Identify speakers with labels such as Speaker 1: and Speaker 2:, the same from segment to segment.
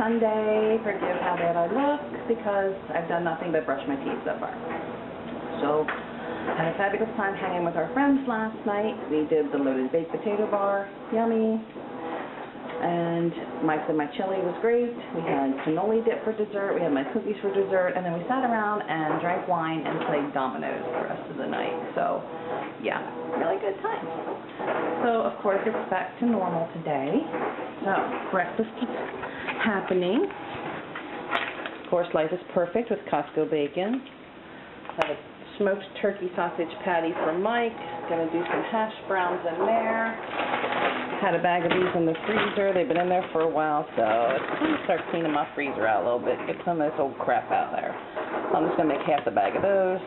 Speaker 1: Sunday. Forgive how bad I look because I've done nothing but brush my teeth so far. So, had a fabulous time hanging with our friends last night. We did the loaded baked potato bar. Yummy. And Mike said my chili was great. We had cannoli dip for dessert. We had my cookies for dessert. And then we sat around and drank wine and played dominoes the rest of the night. So, yeah, really good time. So, of course, it's back to normal today. So, breakfast is happening. Of course, life is perfect with Costco bacon. I have a smoked turkey sausage patty for Mike. Gonna do some hash browns in there. Had a bag of these in the freezer. They've been in there for a while, so it's time to start cleaning my freezer out a little bit. Get some of this old crap out there. So I'm just gonna make half the bag of those.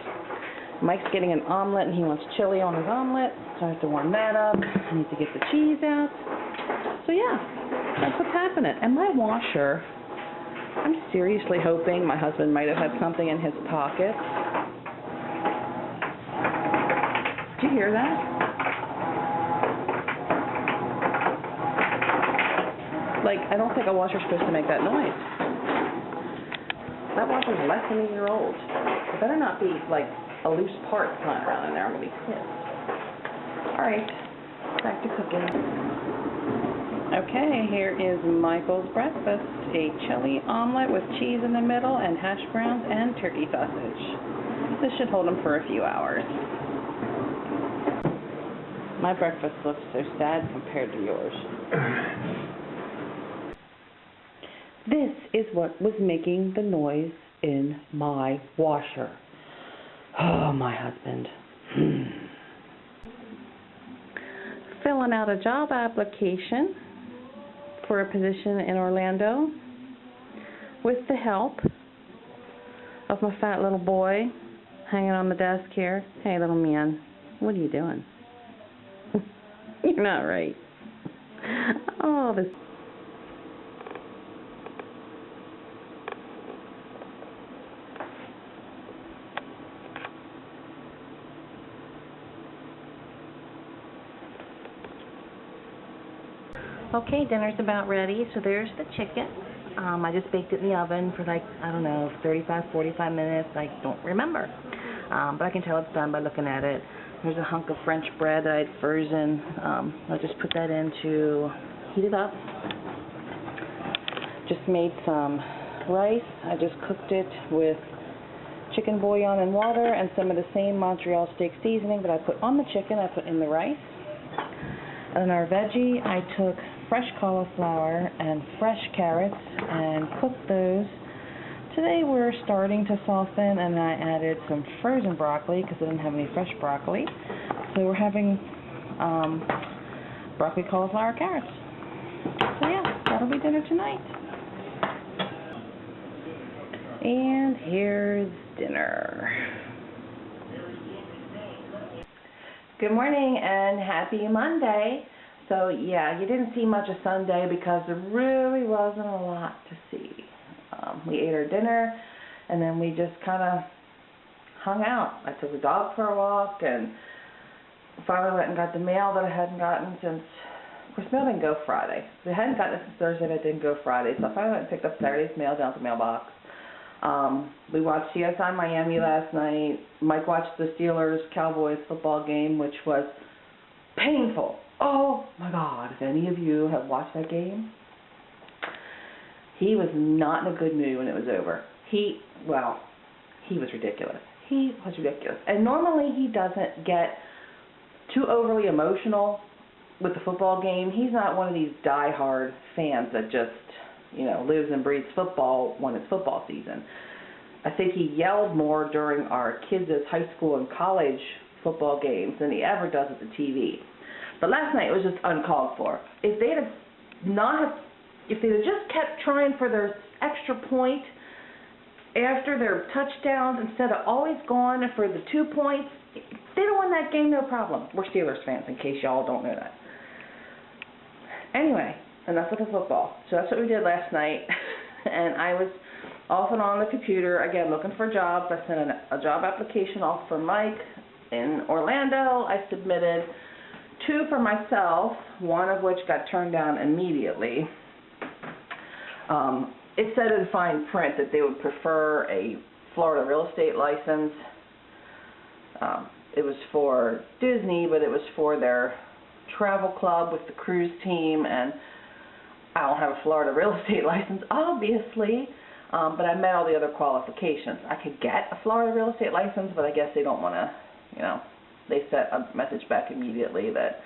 Speaker 1: Mike's getting an omelet, and he wants chili on his omelet, so I have to warm that up. I need to get the cheese out. So yeah, that's what's happening. And my washer, I'm seriously hoping my husband might have had something in his pocket. Did you hear that? Like, I don't think a washer's supposed to make that noise. That washer's less than a year old. It better not be, like, a loose part flying around in there. I'm going to be pissed. Alright, back to cooking. Okay, here is Michael's breakfast. A chili omelet with cheese in the middle and hash browns and turkey sausage. This should hold him for a few hours. My breakfast looks so sad compared to yours. This is what was making the noise in my washer. Oh, my husband. Filling out a job application for a position in Orlando with the help of my fat little boy hanging on the desk here. Hey, little man, what are you doing? You're not right. Oh, this... Okay, dinner's about ready, so there's the chicken. I just baked it in the oven for like, I don't know, 35, 45 minutes. I don't remember. But I can tell it's done by looking at it. There's a hunk of French bread that I'd frozen. I'll just put that in to heat it up. Just made some rice. I just cooked it with chicken bouillon and water and some of the same Montreal steak seasoning that I put on the chicken, I put in the rice. And then our veggie, I took fresh cauliflower and fresh carrots and cooked those. Today we're starting to soften, and I added some frozen broccoli because I didn't have any fresh broccoli. So we're having broccoli, cauliflower, carrots. So yeah, that'll be dinner tonight. And here's dinner. Good morning and happy Monday. So yeah, you didn't see much of Sunday because there really wasn't a lot to see. We ate our dinner and then we just kind of hung out. I took the dog for a walk and finally went and got the mail that I hadn't gotten since, of course, mail didn't go Friday. I hadn't gotten it since Thursday, but it didn't go Friday. So I finally went and picked up Saturday's mail down at the mailbox. We watched CSI Miami last night. Mike watched the Steelers-Cowboys football game, which was painful. Oh, my God. If any of you have watched that game, he was not in a good mood when it was over. He was ridiculous. He was ridiculous. And normally he doesn't get too overly emotional with the football game. He's not one of these die-hard fans that just, you know, lives and breathes football when it's football season. I think he yelled more during our kids' high school and college football games than he ever does at the TV. But last night it was just uncalled for. If they'd just kept trying for their extra point after their touchdowns instead of always going for the 2 points, they'd have won that game no problem. We're Steelers fans, in case y'all don't know that. Anyway, enough with the football. So that's what we did last night. And I was off and on the computer, again, looking for jobs. I sent a job application off for Mike in Orlando. I submitted 2 for myself, one of which got turned down immediately. it said in fine print that they would prefer a Florida real estate license. It was for Disney, but it was for their travel club with the cruise team, and I don't have a Florida real estate license, obviously, but I met all the other qualifications. I could get a Florida real estate license, but I guess they don't want to, you know, they sent a message back immediately that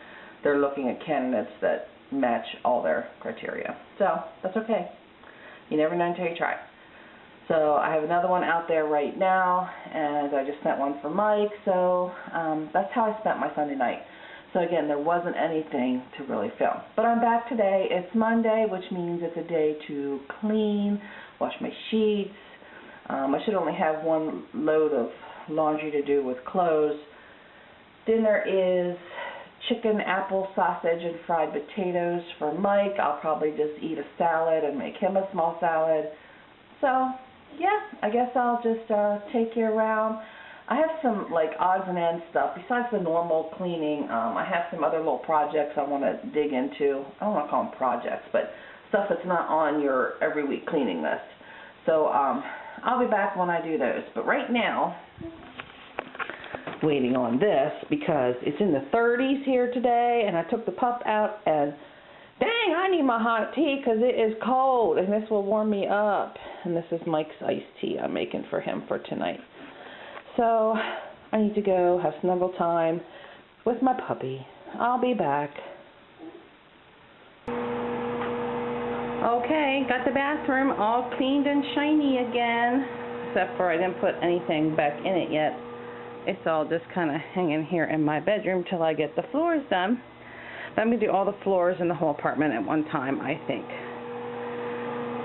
Speaker 1: they're looking at candidates that match all their criteria. So, that's okay. You never know until you try. So, I have another one out there right now, and I just sent one for Mike, so that's how I spent my Sunday night. So again, there wasn't anything to really film. But I'm back today. It's Monday, which means it's a day to clean, wash my sheets. I should only have one load of laundry to do with clothes. Dinner is chicken, apple, sausage, and fried potatoes for Mike. I'll probably just eat a salad and make him a small salad. So, yeah, I guess I'll just take you around. I have some like odds and ends stuff. Besides the normal cleaning, I have some other little projects I want to dig into. I don't want to call them projects, but stuff that's not on your every week cleaning list. So I'll be back when I do those. But right now, waiting on this because it's in the 30s here today, and I took the pup out, and dang, I need my hot tea because it is cold, and this will warm me up. And this is Mike's iced tea I'm making for him for tonight. So, I need to go have snuggle time with my puppy. I'll be back. Okay, got the bathroom all cleaned and shiny again. Except for I didn't put anything back in it yet. It's all just kind of hanging here in my bedroom till I get the floors done. I'm going to do all the floors in the whole apartment at one time, I think.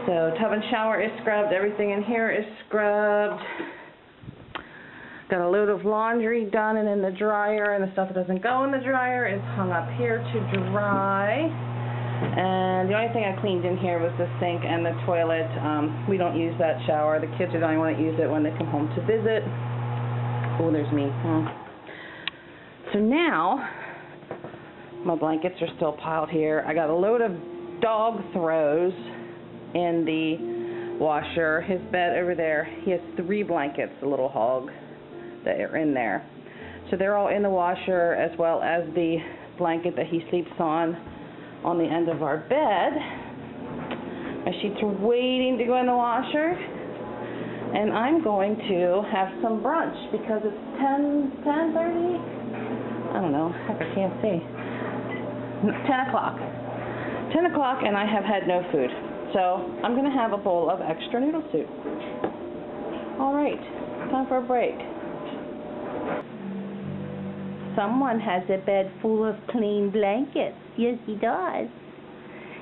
Speaker 1: So, tub and shower is scrubbed. Everything in here is scrubbed. Got a load of laundry done and in the dryer, and the stuff that doesn't go in the dryer is hung up here to dry. And the only thing I cleaned in here was the sink and the toilet. We don't use that shower. The kids are the only one that use it when they come home to visit. Oh, there's me. So now, my blankets are still piled here. I got a load of dog throws in the washer. His bed over there, he has 3 blankets, the little hog, that are in there. So they're all in the washer, as well as the blanket that he sleeps on the end of our bed. My sheets are waiting to go in the washer, and I'm going to have some brunch because it's 10:30. I don't know, heck, I can't see. 10 o'clock. 10 o'clock, and I have had no food. So I'm going to have a bowl of extra noodle soup. All right, time for a break. Someone has a bed full of clean blankets. Yes, he does.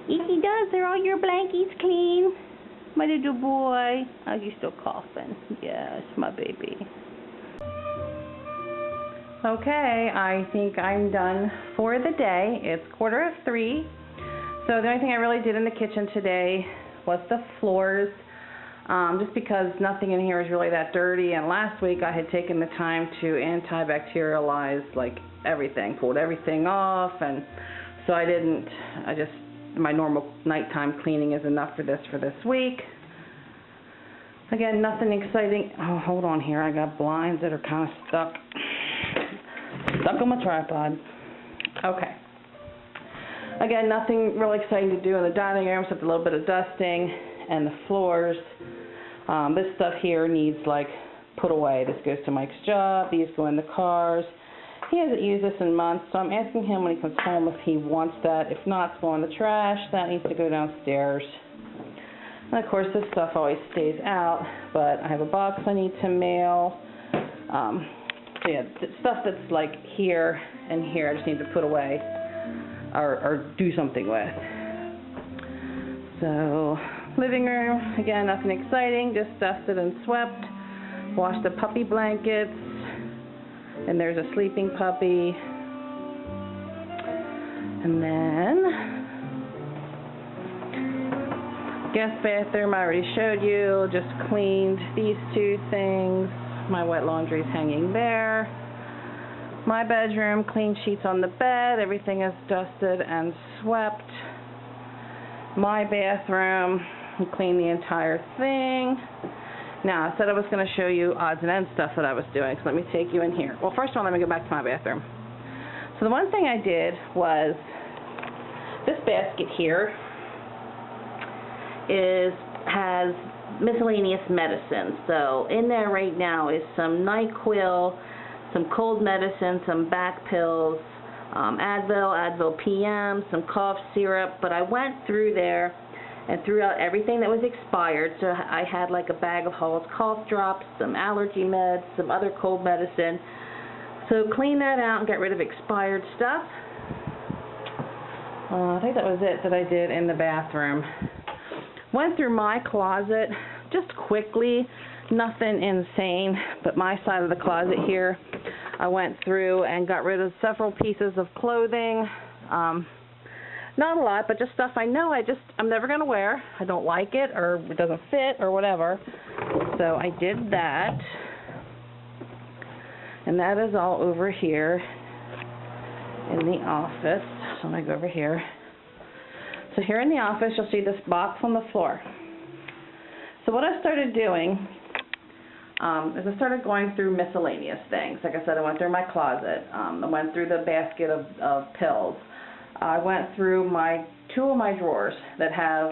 Speaker 1: Yes, he does. Are all your blankets clean? My little boy. Oh, you still coughing. Yes, my baby. Okay, I think I'm done for the day. It's 2:45. So the only thing I really did in the kitchen today was the floors. Just because nothing in here is really that dirty, and last week I had taken the time to antibacterialize like everything, pulled everything off, and so my normal nighttime cleaning is enough for this week. Again, nothing exciting. Oh, hold on here, I got blinds that are kind of stuck on my tripod. Okay. Again, nothing really exciting to do in the dining room except a little bit of dusting and the floors. This stuff here needs like put away. This goes to Mike's job. These go in the cars. He hasn't used this in months, so I'm asking him when he comes home if he wants that. If not, it's going in the trash. That needs to go downstairs. And of course, this stuff always stays out, but I have a box I need to mail. So yeah, stuff that's like here and here I just need to put away or do something with. So, living room, again, nothing exciting, just dusted and swept. Washed the puppy blankets, and there's a sleeping puppy. And then, guest bathroom, I already showed you, just cleaned these 2 things. My wet laundry's hanging there. My bedroom, clean sheets on the bed, everything is dusted and swept. My bathroom, and clean the entire thing. Now, I said I was going to show you odds and ends stuff that I was doing, so let me take you in here. Well, first of all, let me go back to my bathroom. So the one thing I did was, this basket here has miscellaneous medicine. So in there right now is some NyQuil, some cold medicine, some back pills, Advil PM, some cough syrup, but I went through there and threw out everything that was expired. So I had like a bag of Hall's cough drops, some allergy meds, some other cold medicine. So clean that out and get rid of expired stuff. I think that was it that I did in the bathroom. Went through my closet just quickly, nothing insane, but my side of the closet here, I went through and got rid of several pieces of clothing. Not a lot, but just stuff I know I'm never going to wear. I don't like it, or it doesn't fit, or whatever. So I did that. And that is all over here in the office. So I'm going to go over here. So here in the office, you'll see this box on the floor. So what I started doing is I started going through miscellaneous things. Like I said, I went through my closet. I went through the basket of pills. I went through two of my drawers that have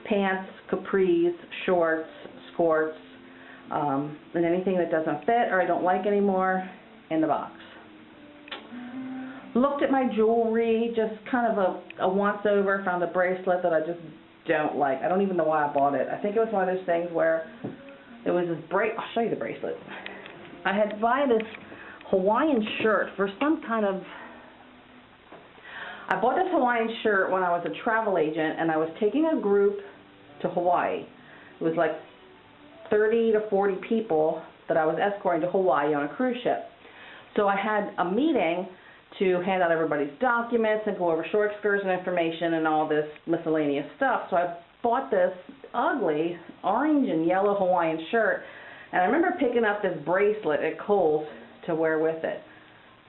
Speaker 1: pants, capris, shorts, skirts, and anything that doesn't fit or I don't like anymore in the box. Looked at my jewelry, just kind of a once-over, found a bracelet that I just don't like. I don't even know why I bought it. I think it was one of those things where it was this I'll show you the bracelet. I had buy this Hawaiian shirt for some kind of... I bought this Hawaiian shirt when I was a travel agent, and I was taking a group to Hawaii. It was like 30 to 40 people that I was escorting to Hawaii on a cruise ship. So I had a meeting to hand out everybody's documents and go over shore excursion information and all this miscellaneous stuff. So I bought this ugly orange and yellow Hawaiian shirt, and I remember picking up this bracelet at Kohl's to wear with it.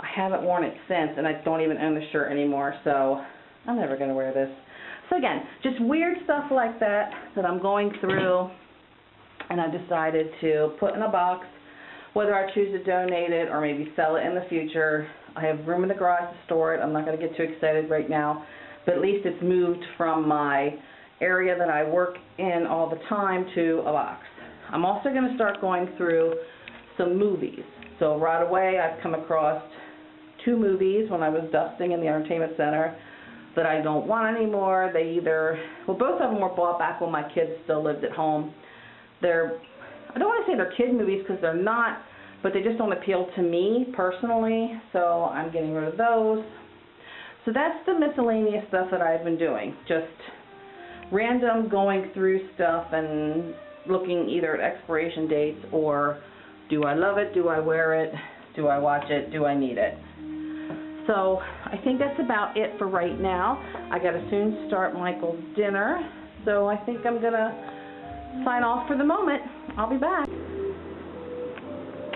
Speaker 1: I haven't worn it since, and I don't even own the shirt anymore, so I'm never going to wear this. So again, just weird stuff like that I'm going through, and I decided to put in a box, whether I choose to donate it or maybe sell it in the future. I have room in the garage to store it. I'm not going to get too excited right now, but at least it's moved from my area that I work in all the time to a box. I'm also going to start going through some movies. So right away I've come across 2 movies when I was dusting in the entertainment center that I don't want anymore. They either, well, both of them were bought back when my kids still lived at home. I don't want to say they're kid movies because they're not, but they just don't appeal to me personally, so I'm getting rid of those. So that's the miscellaneous stuff that I've been doing, just random going through stuff and looking either at expiration dates or do I love it, do I wear it, do I watch it, do I need it. So I think that's about it for right now. I got to soon start Michael's dinner, so I think I'm going to sign off for the moment. I'll be back.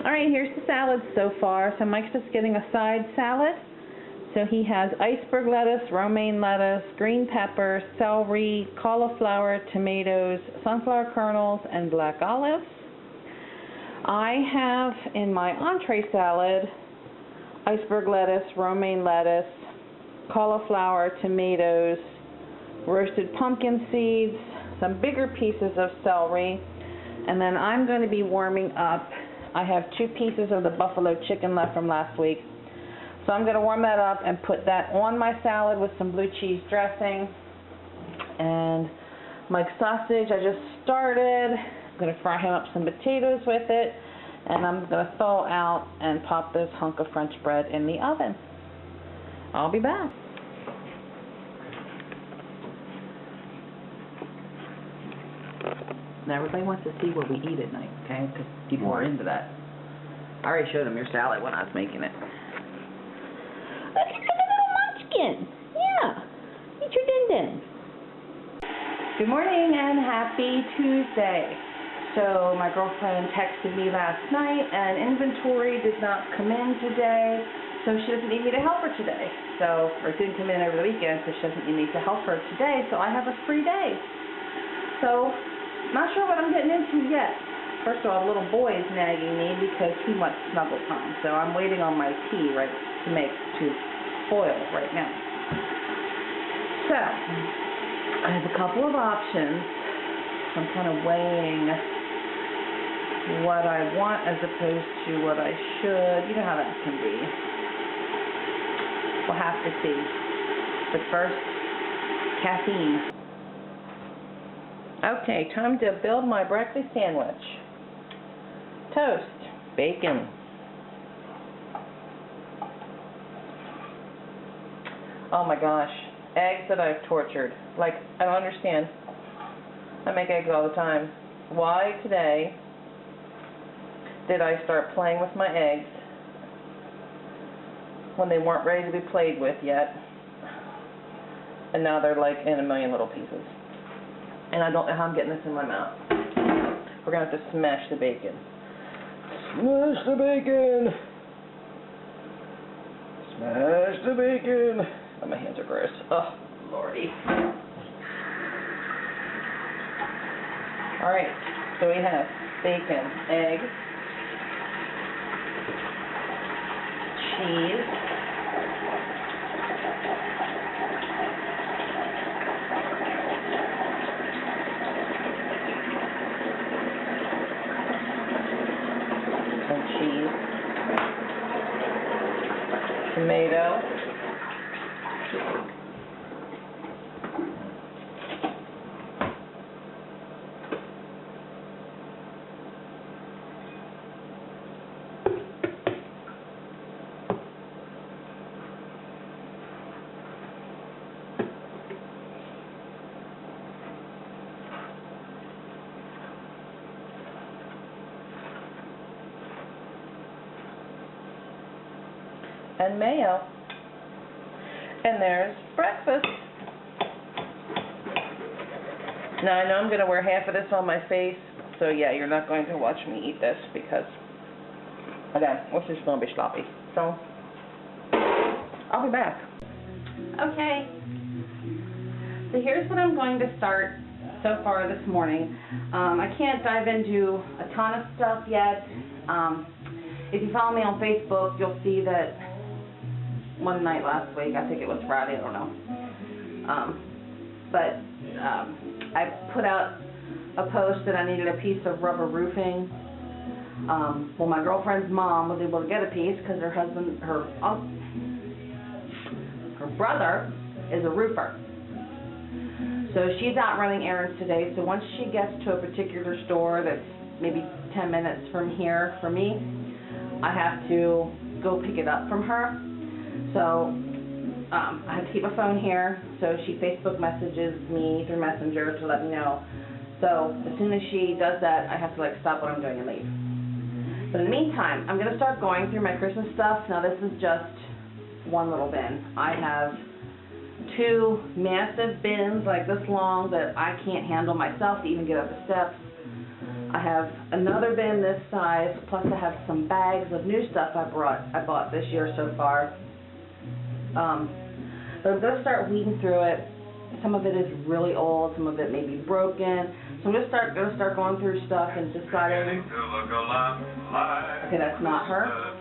Speaker 1: Alright, here's the salad so far. So Mike's just getting a side salad. So he has iceberg lettuce, romaine lettuce, green peppers, celery, cauliflower, tomatoes, sunflower kernels, and black olives. I have in my entree salad iceberg lettuce, romaine lettuce, cauliflower, tomatoes, roasted pumpkin seeds, some bigger pieces of celery, and then I'm going to be warming up. I have 2 pieces of the buffalo chicken left from last week, so I'm going to warm that up and put that on my salad with some blue cheese dressing. And Mike's sausage I just started. I'm going to fry him up some potatoes with it, and I'm going to thaw out and pop this hunk of French bread in the oven. I'll be back. Now everybody wants to see what we eat at night, okay? Because people are into that. I already showed them your salad when I was making it. Look at the little munchkin. Yeah. Eat your din-din. Good morning and happy Tuesday. So my girlfriend texted me last night and inventory did not come in today, so she doesn't need me to help her today. So, or it didn't come in over the weekend, so she doesn't need me to help her today, so I have a free day. So, not sure what I'm getting into yet. First of all, the little boy is nagging me because he wants snuggle time. So I'm waiting on my tea to boil right now. So, I have a couple of options. I'm kind of weighing what I want as opposed to what I should. You know how that can be. We'll have to see. But first, caffeine. Okay, time to build my breakfast sandwich. Toast, bacon. Oh my gosh, eggs that I've tortured. Like, I don't understand. I make eggs all the time. Why today did I start playing with my eggs when they weren't ready to be played with yet? And now they're like in a million little pieces. And I don't know how I'm getting this in my mouth. We're going to have to smash the bacon. Smash the bacon! Smash the bacon! Oh, my hands are gross. Oh, lordy. Alright, so we have bacon, eggs, cheese, tomato, and mayo. And there's breakfast. Now I know I'm going to wear half of this on my face, so yeah, you're not going to watch me eat this because, again, this is going to be sloppy. So, I'll be back. Okay, so here's what I'm going to start so far this morning. I can't dive into a ton of stuff yet. If you follow me on Facebook, you'll see that one night last week, I think it was Friday, I don't know, I put out a post that I needed a piece of rubber roofing. Well, my girlfriend's mom was able to get a piece because her brother is a roofer. So she's out running errands today, so once she gets to a particular store that's maybe 10 minutes from here for me, I have to go pick it up from her. So I have to keep my phone here, so she Facebook messages me through Messenger to let me know. So as soon as she does that, I have to stop what I'm doing and leave. But in the meantime, I'm going to start going through my Christmas stuff. Now this is just one little bin. I have two massive bins like this long that I can't handle myself to even get up the steps. I have another bin this size, plus I have some bags of new stuff I bought this year so far. But I'm going to start weeding through it. Some of it is really old, some of it may be broken. So I'm going to start going through stuff and deciding. Okay, that's not her.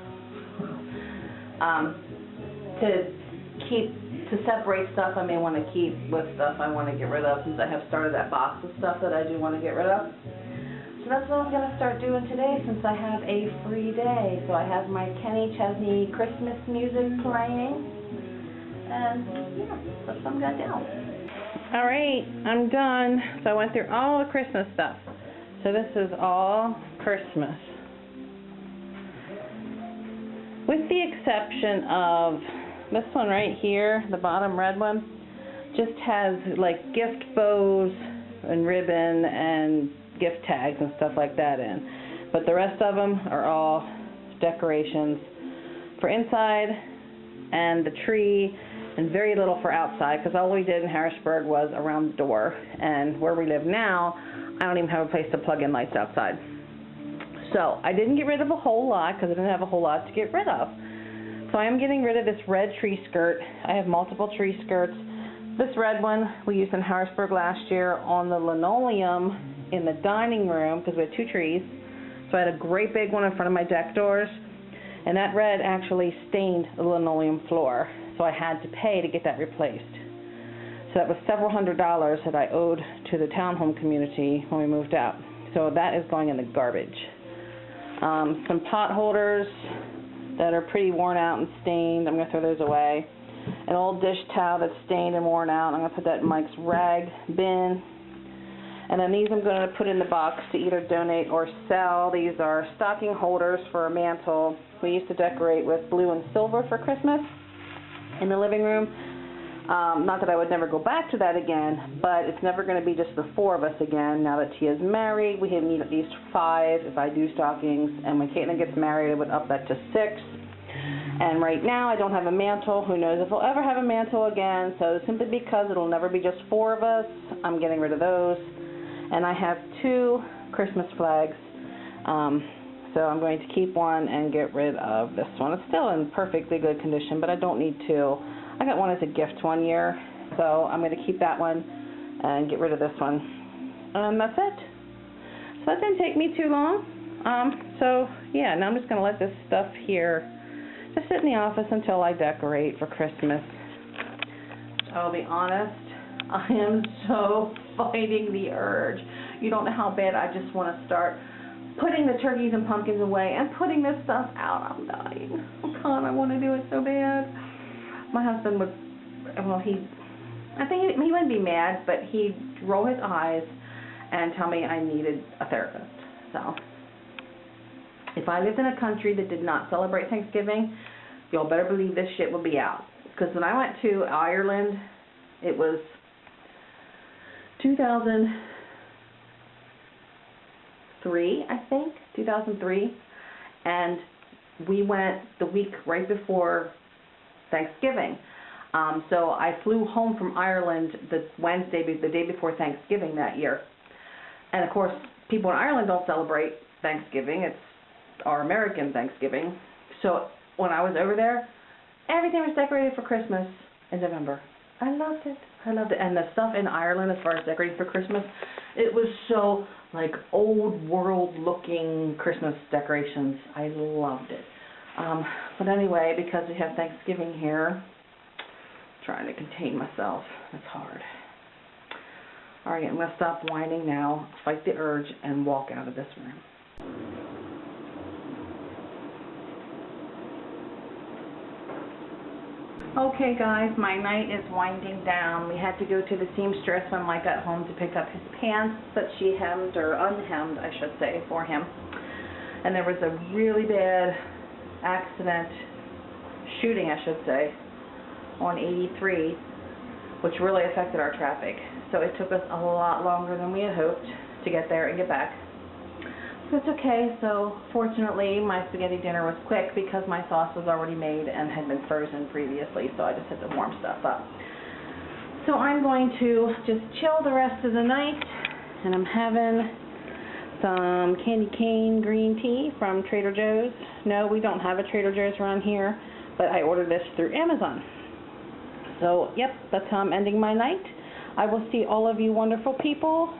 Speaker 1: To separate stuff I may want to keep with stuff I want to get rid of, since I have started that box of stuff that I do want to get rid of. So that's what I'm going to start doing today, since I have a free day. So I have my Kenny Chesney Christmas music playing. And yeah, that's what I'm going to do. Alright, I'm done. So I went through all the Christmas stuff. So this is all Christmas. With the exception of this one right here, the bottom red one, just has gift bows and ribbon and gift tags and stuff like that in. But the rest of them are all decorations for inside and the tree, and very little for outside, because all we did in Harrisburg was around the door, and where we live now, I don't even have a place to plug in lights outside. So I didn't get rid of a whole lot, because I didn't have a whole lot to get rid of. So I am getting rid of this red tree skirt. I have multiple tree skirts.
Speaker 2: This red one we used in Harrisburg last year on the linoleum in the dining room because we had 2 trees. So I had a great big one in front of my deck doors, and that red actually stained the linoleum floor. So I had to pay to get that replaced. So that was several $100s that I owed to the townhome community when we moved out. So that is going in the garbage. Some pot holders that are pretty worn out and stained, I'm going to throw those away. An old dish towel that's stained and worn out, I'm going to put that in Mike's rag bin. And then these I'm going to put in the box to either donate or sell. These are stocking holders for a mantle. We used to decorate with blue and silver for Christmas in the living room. Not that I would never go back to that again, but it's never going to be just the 4 of us again. Now that Tia's married, we need at least 5 if I do stockings. And when Caitlin gets married, I would up that to 6. And right now, I don't have a mantle. Who knows if I'll ever have a mantle again. So simply because it'll never be just 4 of us, I'm getting rid of those. And I have 2 Christmas flags. So I'm going to keep one and get rid of this one. It's still in perfectly good condition, but I don't need 2. I got one as a gift one year, so I'm going to keep that one and get rid of this one. And that's it. So that didn't take me too long. So yeah, now I'm just going to let this stuff here just sit in the office until I decorate for Christmas. I'll be honest, I am so fighting the urge. You don't know how bad I just want to start putting the turkeys and pumpkins away and putting this stuff out. I'm dying. Oh God, I want to do it so bad. My husband would, well, I think he wouldn't be mad, but he'd roll his eyes and tell me I needed a therapist. So, if I lived in a country that did not celebrate Thanksgiving, y'all better believe this shit would be out. Because when I went to Ireland, it was 2003, I think, 2003, and we went the week right before Thanksgiving. So I flew home from Ireland the day before Thanksgiving that year. And of course, people in Ireland don't celebrate Thanksgiving. It's our American Thanksgiving. So when I was over there, everything was decorated for Christmas in November. I loved it. I loved it. And the stuff in Ireland as far as decorating for Christmas, it was so like old world looking Christmas decorations. I loved it. But anyway, because we have Thanksgiving here, I'm trying to contain myself. It's hard. Alright, I'm going to stop whining now, fight the urge, and walk out of this room. Okay guys, my night is winding down. We had to go to the seamstress when Mike got home to pick up his pants that she hemmed, or unhemmed I should say, for him. And there was a really bad accident, shooting I should say, on 83, which really affected our traffic. So it took us a lot longer than we had hoped to get there and get back. So it's okay. So fortunately my spaghetti dinner was quick because my sauce was already made and had been frozen previously, so I just had to warm stuff up. So I'm going to just chill the rest of the night, and I'm having some candy cane green tea from Trader Joe's. No, we don't have a Trader Joe's around here, but I ordered this through Amazon. So, yep, that's how I'm ending my night. I will see all of you wonderful people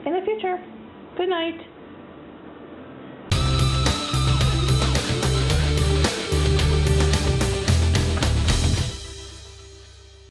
Speaker 2: in the future. Good night.